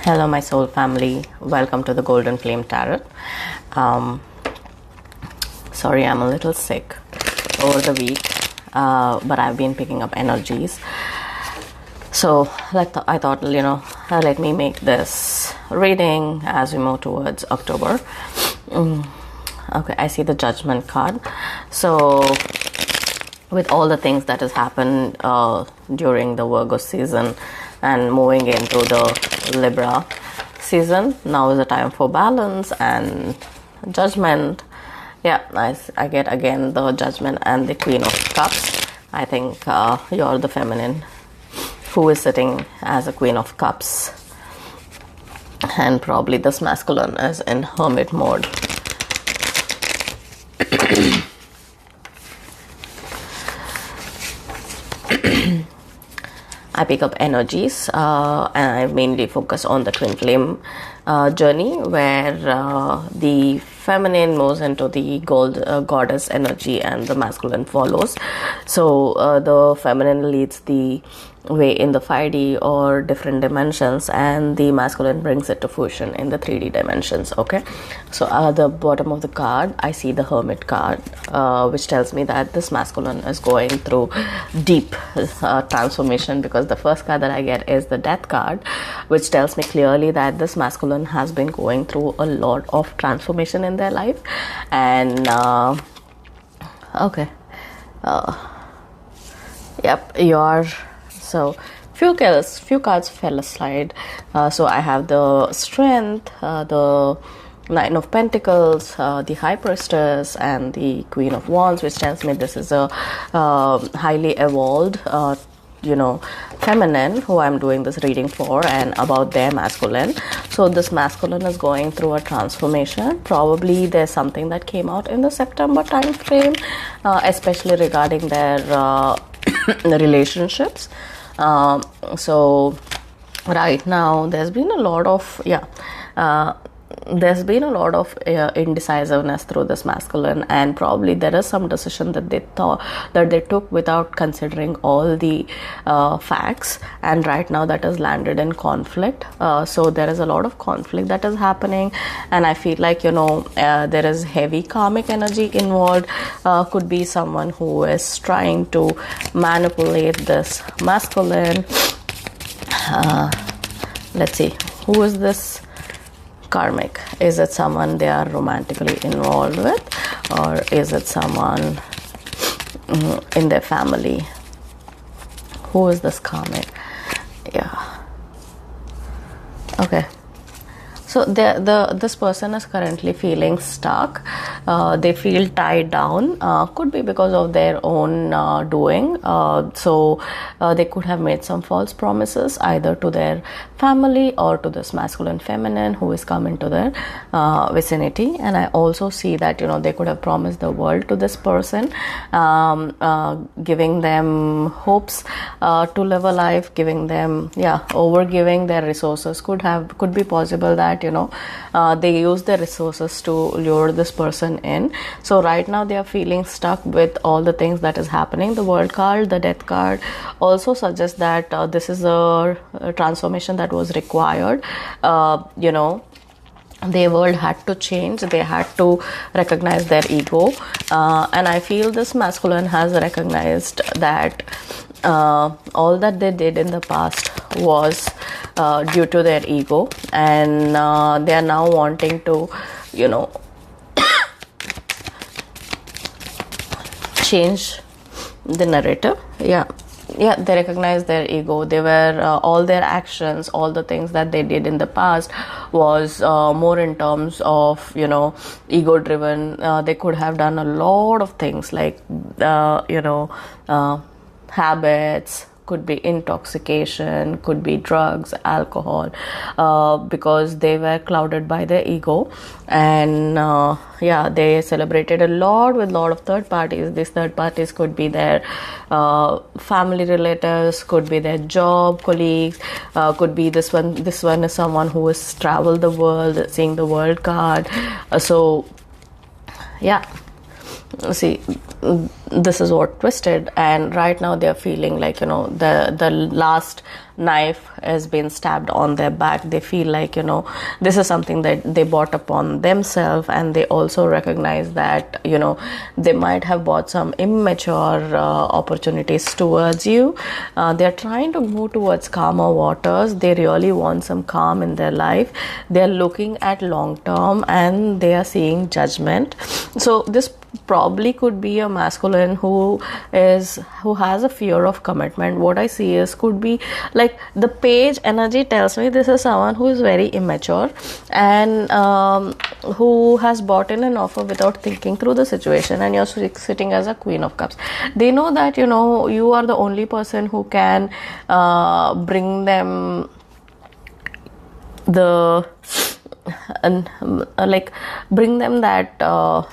Hello, my soul family. Welcome to the Golden Flame Tarot. Sorry, I'm a little sick over the week, but I've been picking up energies. So I thought, let me make this reading as we move towards October. Okay, I see the Judgment card. So with all the things that has happened during the Virgo season and moving into the Libra season, now is the time for balance and Judgment. Yeah, I get again the Judgment and the Queen of Cups. I think you're the feminine who is sitting as a Queen of Cups, and probably this masculine is in hermit mode. I pick up energies and I mainly focus on the twin flame journey, where the feminine moves into the goddess energy and the masculine follows. So the feminine leads the way in the 5D or different dimensions, and the masculine brings it to fruition in the 3D dimensions. Okay, so at the bottom of the card I see the Hermit card, which tells me that this masculine is going through deep transformation, because the first card that I get is the Death card, which tells me clearly that this masculine has been going through a lot of transformation in their life. And so few cards fell aside. So I have the Strength, the Nine of Pentacles, the High Priestess, and the Queen of Wands, which tells me this is a highly evolved feminine who I'm doing this reading for, and about their masculine. So this masculine is going through a transformation. Probably there's something that came out in the September time frame, especially regarding their relationships. So right now there's been a lot of indecisiveness through this masculine, and probably there is some decision that they took without considering all the facts, and right now that has landed in conflict. So there is a lot of conflict that is happening, and I feel like there is heavy karmic energy involved. Could be someone who is trying to manipulate this masculine. Let's see, who is this karmic? Is it someone they are romantically involved with, or is it someone in their family? Who is this karmic? Yeah. Okay. So this person is currently feeling stuck. They feel tied down. Could be because of their own doing. So they could have made some false promises either to their family or to this masculine feminine who is coming to their vicinity. And I also see that they could have promised the world to this person, giving them hopes to live a life, giving them over giving their resources. Could be possible that they use their resources to lure this person in. So right now they are feeling stuck with all the things that is happening. The World card, the Death card also suggests that this is a transformation that was required. Their world had to change. They had to recognize their ego, and I feel this masculine has recognized that all that they did in the past was due to their ego, and they are now wanting to change the narrative. They recognize their ego. They were all their actions, all the things that they did in the past was more in terms of ego driven. They could have done a lot of things like habits, could be intoxication, could be drugs, alcohol, because they were clouded by their ego. And they celebrated a lot with a lot of third parties. These third parties could be their family relatives, could be their job colleagues, could be this one is someone who has traveled the world, seeing the World card. see, this is what twisted, and right now they're feeling like, the last knife has been stabbed on their back. They feel like, this is something that they bought upon themselves, and they also recognize that, they might have bought some immature opportunities towards you. They're trying to move towards calmer waters. They really want some calm in their life. They're looking at long term, and they are seeing judgment. So this probably could be a masculine who has a fear of commitment. What I see is, could be like, the page energy tells me this is someone who is very immature, and who has bought in an offer without thinking through the situation, and you're sitting as a Queen of Cups. They know that, you are the only person who can bring them bring them that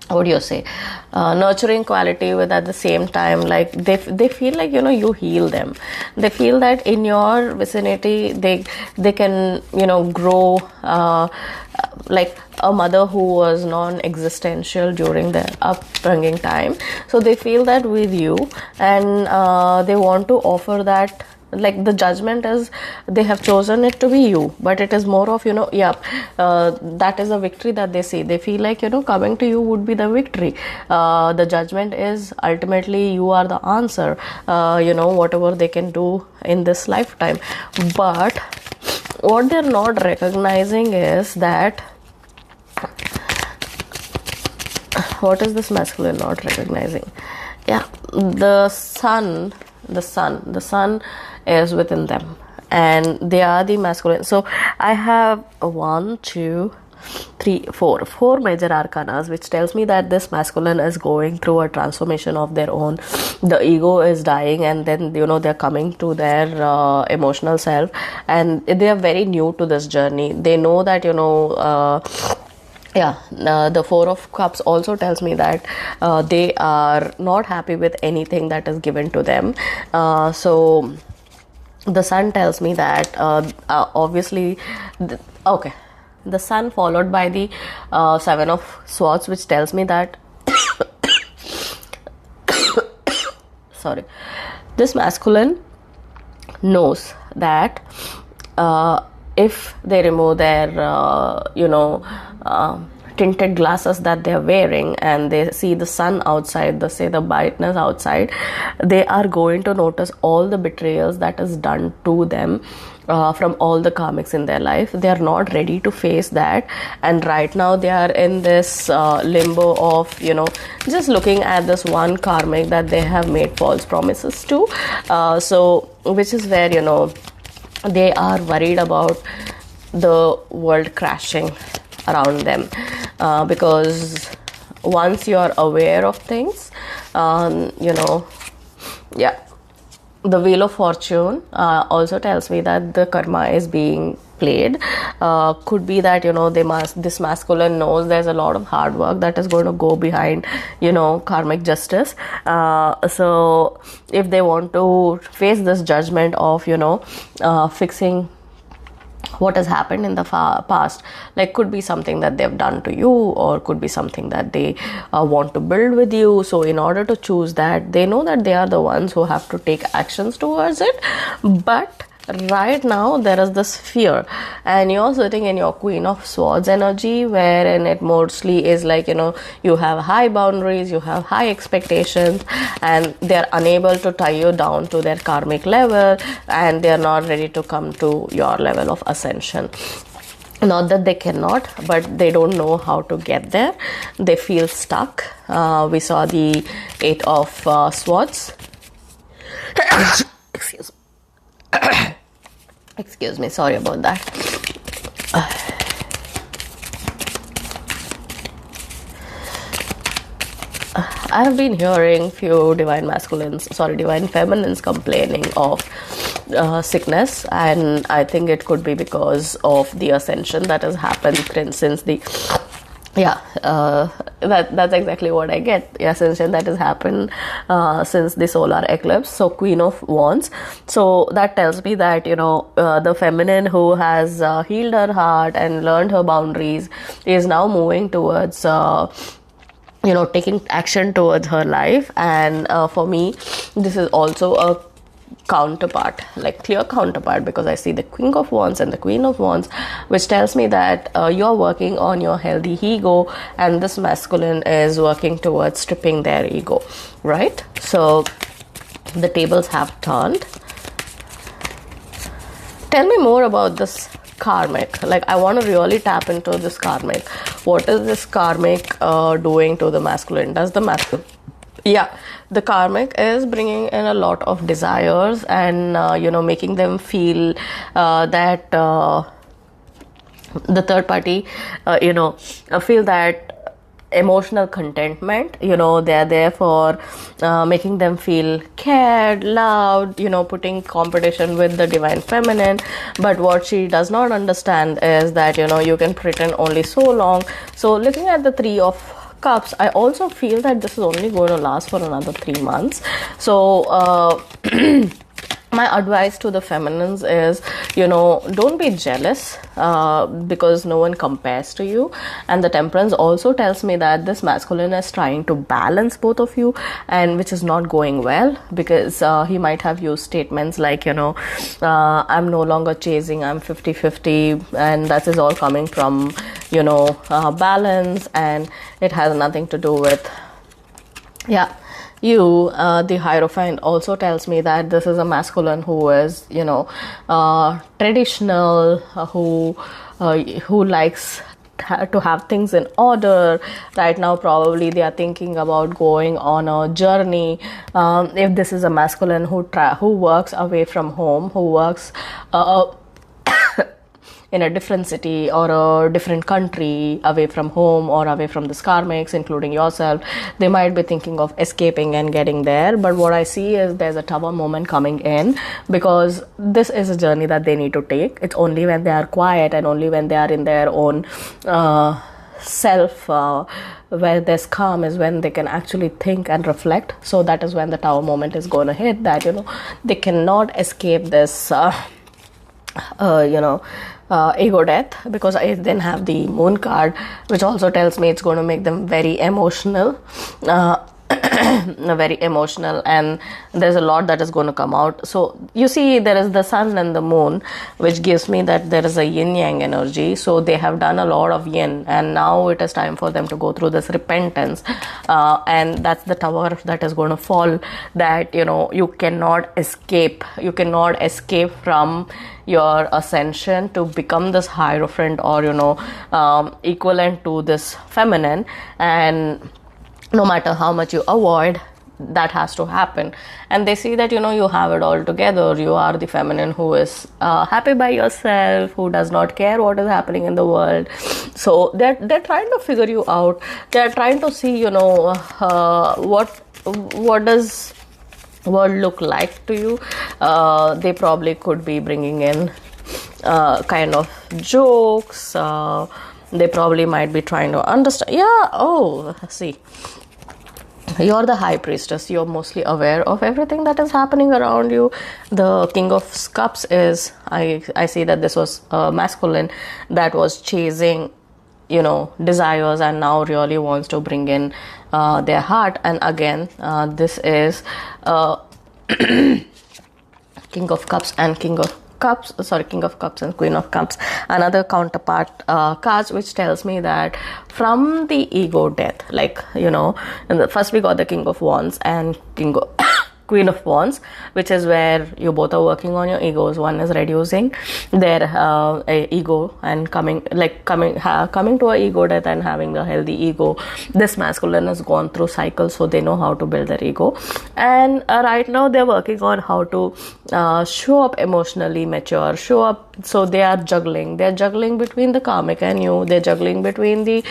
what do you say, nurturing quality, with at the same time, like, they feel like, you heal them. They feel that in your vicinity they can, grow like a mother who was non-existential during their upbringing time. So they feel that with you, and they want to offer that. Like, the judgment is, they have chosen it to be you, but it is more of, that is a victory that they see. They feel like, coming to you would be the victory. The judgment is ultimately you are the answer, whatever they can do in this lifetime. But what they're not recognizing is that, what is this masculine not recognizing? The sun is within them, and they are the masculine. So I have 1, 2, 3, 4 major arcanas, which tells me that this masculine is going through a transformation of their own. The ego is dying, and then, they're coming to their emotional self, and they are very new to this journey. They know that, the Four of Cups also tells me that they are not happy with anything that is given to them. So the Sun tells me that obviously, the Sun followed by the Seven of Swords, which tells me that sorry, this masculine knows that if they remove their tinted glasses that they're wearing, and they see the sun outside, the brightness outside, they are going to notice all the betrayals that is done to them from all the karmics in their life. They are not ready to face that, and right now they are in this limbo of, just looking at this one karmic that they have made false promises to. So which is where, they are worried about the world crashing around them, because once you're aware of things, the Wheel of Fortune also tells me that the karma is being played. Could be that, this masculine knows there's a lot of hard work that is going to go behind, karmic justice. So if they want to face this judgment of, fixing what has happened in the past, like, could be something that they've done to you, or could be something that they want to build with you. So in order to choose that, they know that they are the ones who have to take actions towards it. But right now there is this fear, and you're sitting in your Queen of Swords energy, wherein it mostly is like, you have high boundaries, you have high expectations, and they're unable to tie you down to their karmic level, and they're not ready to come to your level of ascension. Not that they cannot, but they don't know how to get there. They feel stuck. We saw the Eight of Swords. Excuse me. Excuse me, sorry about that. I have been hearing few divine feminines complaining of sickness, and I think it could be because of the ascension that has happened since the that's exactly what I get. The ascension that has happened since the solar eclipse. So Queen of Wands. So that tells me that, the feminine who has healed her heart and learned her boundaries is now moving towards taking action towards her life. And for me, this is also a counterpart, like clear counterpart, because I see the King of Wands and the Queen of Wands, which tells me that you're working on your healthy ego, and this masculine is working towards stripping their ego, right? So the tables have turned. Tell me more about this karmic. Like, I want to really tap into this karmic. What is this karmic doing to the masculine? Does the masculine, the karmic is bringing in a lot of desires, and making them feel that the third party feel that emotional contentment. They're there for making them feel cared, loved, putting competition with the divine feminine. But what she does not understand is that you can pretend only so long. So looking at the Three of Cups, I also feel that this is only going to last for another 3 months. So my advice to the feminines is, don't be jealous because no one compares to you. And the Temperance also tells me that this masculine is trying to balance both of you, and which is not going well, because he might have used statements like, I'm no longer chasing, I'm 50-50, and that is all coming from, balance, and it has nothing to do with, you. The Hierophant also tells me that this is a masculine who is traditional, who likes to have things in order. Right now probably they are thinking about going on a journey. If this is a masculine who works away from home, who works in a different city or a different country, away from home or away from this karmics, including yourself, they might be thinking of escaping and getting there. But what I see is there's a Tower moment coming in, because this is a journey that they need to take. It's only when they are quiet and only when they are in their own self, where there's calm, is when they can actually think and reflect. So that is when the Tower moment is going to hit, that they cannot escape this ego death, because I then have the Moon card, which also tells me it's going to make them very emotional, very emotional, and there's a lot that is going to come out. So you see, there is the Sun and the Moon, which gives me that there is a yin yang energy. So they have done a lot of yin, and now it is time for them to go through this repentance, and that's the Tower that is going to fall, that you cannot escape from your ascension to become this Hierophant, or equivalent to this feminine. And no matter how much you avoid, that has to happen. And they see that you have it all together. You are the feminine who is happy by yourself, who does not care what is happening in the world. So they're trying to figure you out. They're trying to see what does world look like to you. They probably could be bringing in kind of jokes. They probably might be trying to understand. See, you're the High Priestess. You're mostly aware of everything that is happening around you. The King of Cups is, I see that this was masculine that was chasing desires, and now really wants to bring in their heart. And again, this is King of Cups and King of Cups and Queen of Cups, another counterpart cards, which tells me that from the ego death, like first we got the King of Wands and Queen of Wands, which is where you both are working on your egos. One is reducing their ego and coming to a ego death and having a healthy ego. This masculine has gone through cycles, so they know how to build their ego. And right now they're working on how to show up emotionally mature, show up. So they are juggling. They're juggling between the karmic and you. They're juggling between the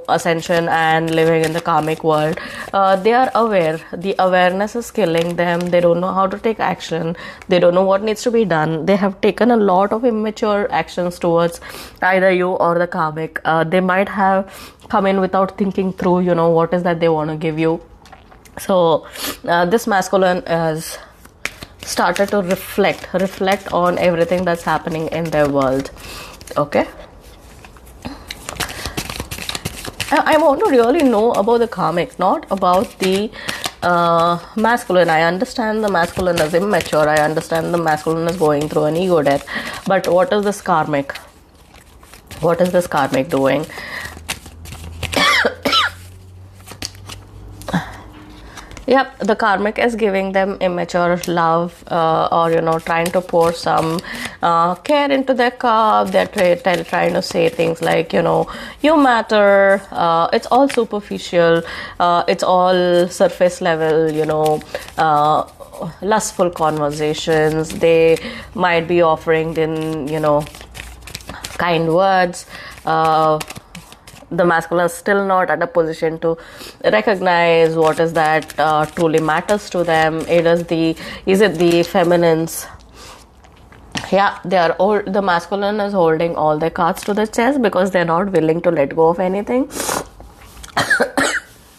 ascension and living in the karmic world. They are aware. The awareness is killing them. They don't know how to take action. They don't know what needs to be done. They have taken a lot of immature actions towards either you or the karmic. They might have come in without thinking through what is that they want to give you. So this masculine is started to reflect on everything that's happening in their world. Okay, I want to really know about the karmic, not about the masculine. I understand the masculine is immature. I understand the masculine is going through an ego death. But what is this karmic? What is this karmic doing? Yep, the karmic is giving them immature love, or trying to pour some care into their cup. They're trying to say things like, you matter. It's all superficial. It's all surface level. Lustful conversations. They might be offering in kind words. The masculine is still not at a position to recognize what is that truly matters to them. Is it the feminines? Yeah, the masculine is holding all their cards to the chest because they're not willing to let go of anything.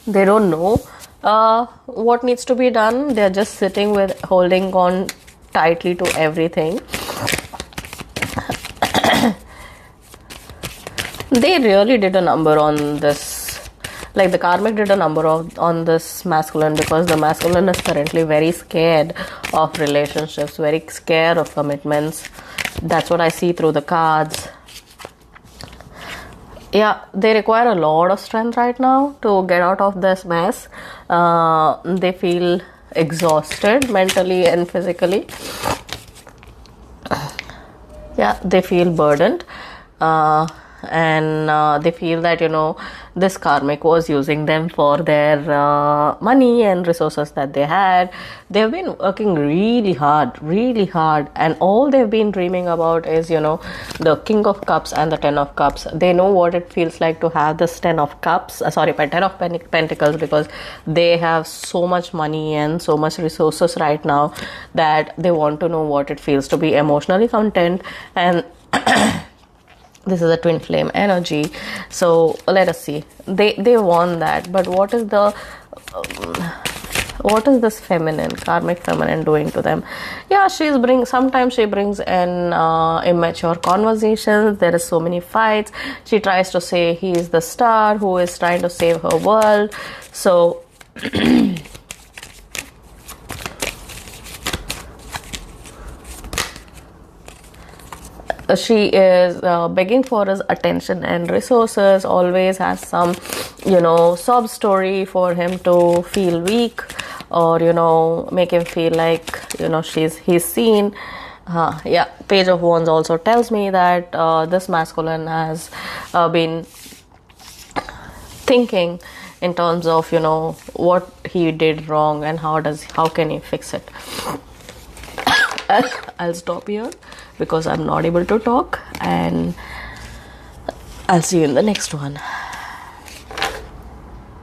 They don't know what needs to be done. They're just sitting with holding on tightly to everything. They really did a number on this, like the karmic did a number on this masculine, because the masculine is currently very scared of relationships, very scared of commitments. That's what I see through the cards. Yeah, they require a lot of strength right now to get out of this mess. They feel exhausted mentally and physically. Yeah, they feel burdened. And they feel that this karmic was using them for their money and resources that they had. They've been working really hard, and all they've been dreaming about is the King of Cups and the Ten of Cups. They know what it feels like to have this Ten of Cups, Ten of Pentacles, because they have so much money and so much resources right now that they want to know what it feels to be emotionally content. And this is a twin flame energy, so let us see. They want that, but what is this karmic feminine doing to them? Yeah, sometimes she brings in immature conversations. There is so many fights. She tries to say he is the star who is trying to save her world. So she is begging for his attention and resources, always has some sob story for him to feel weak, or make him feel like he's seen. Yeah, Page of Wands also tells me that this masculine has been thinking in terms of what he did wrong and how can he fix it. I'll stop here because I'm not able to talk, and I'll see you in the next one.